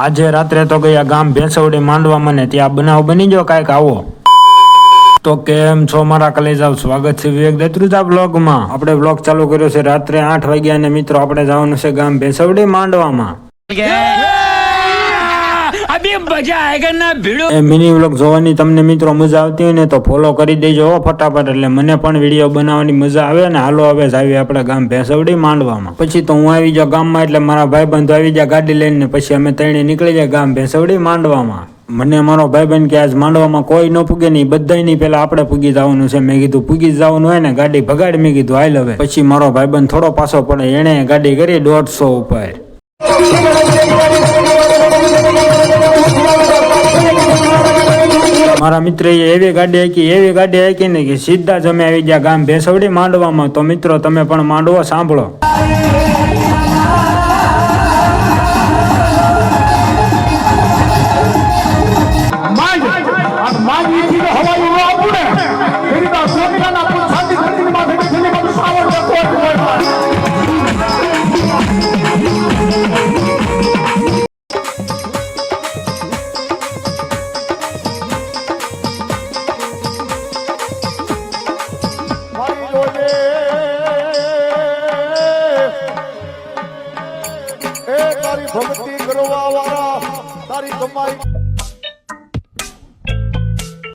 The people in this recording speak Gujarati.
આજે રાત્રે તો ગયા ગામ ભેંસવડી માંડવા મને ત્યાં બનાવ બની ગયો કાંઈક આવો. તો કેમ છો મારા કલેજાઓ, સ્વાગત છે વિવેક દેત્રુજા બ્લોગમાં. આપણે બ્લોગ ચાલુ કર્યો છે રાત્રે 8 વાગ્યા અને મિત્રો આપણે જવાનું છે ગામ ભેંસવડી માંડવામાં. મિની વ્લોગ જોવાની તમને મિત્રો મજા આવતી હોય ને તો ફોલો કરી દેજો ફટાફટ, એટલે મને પણ વિડીયો બનાવવાની મજા આવે ને. હાલો હવે જાવી આપણે ગામ ભેંસવડી માંડવામાં. પછી તો હું આવી જાઉં ગામમાં, એટલે મારા ભાઈબંધો આવી જાય ગાડી લઈને, પછી અમે ત્રણે નીકળી જાય ગામ ભેંસવડી માંડવામાં. મને મારો ભાઈબંધ કે આજ માંડવામાં કોઈ ન પૂગે નહીં, બધાની પેલા આપણે પૂગી જવાનું છે. મેં કીધું પૂગી જવાનું હોય ને, ગાડી ભગાડી. મેં કીધું હાલ હવે. પછી મારો ભાઈબંધ થોડો પાછો પડે, એને ગાડી કરી 150 ઉપર. મારા મિત્ર એવી ગાડી હાકી ને કે સીધા જ અમે આવી ગયા ગામ ભેંસવડી માંડવામાં. તો મિત્રો તમે પણ માંડવો સાંભળો. તારી ભક્તિ કરવા વાળા તારી કમાઈ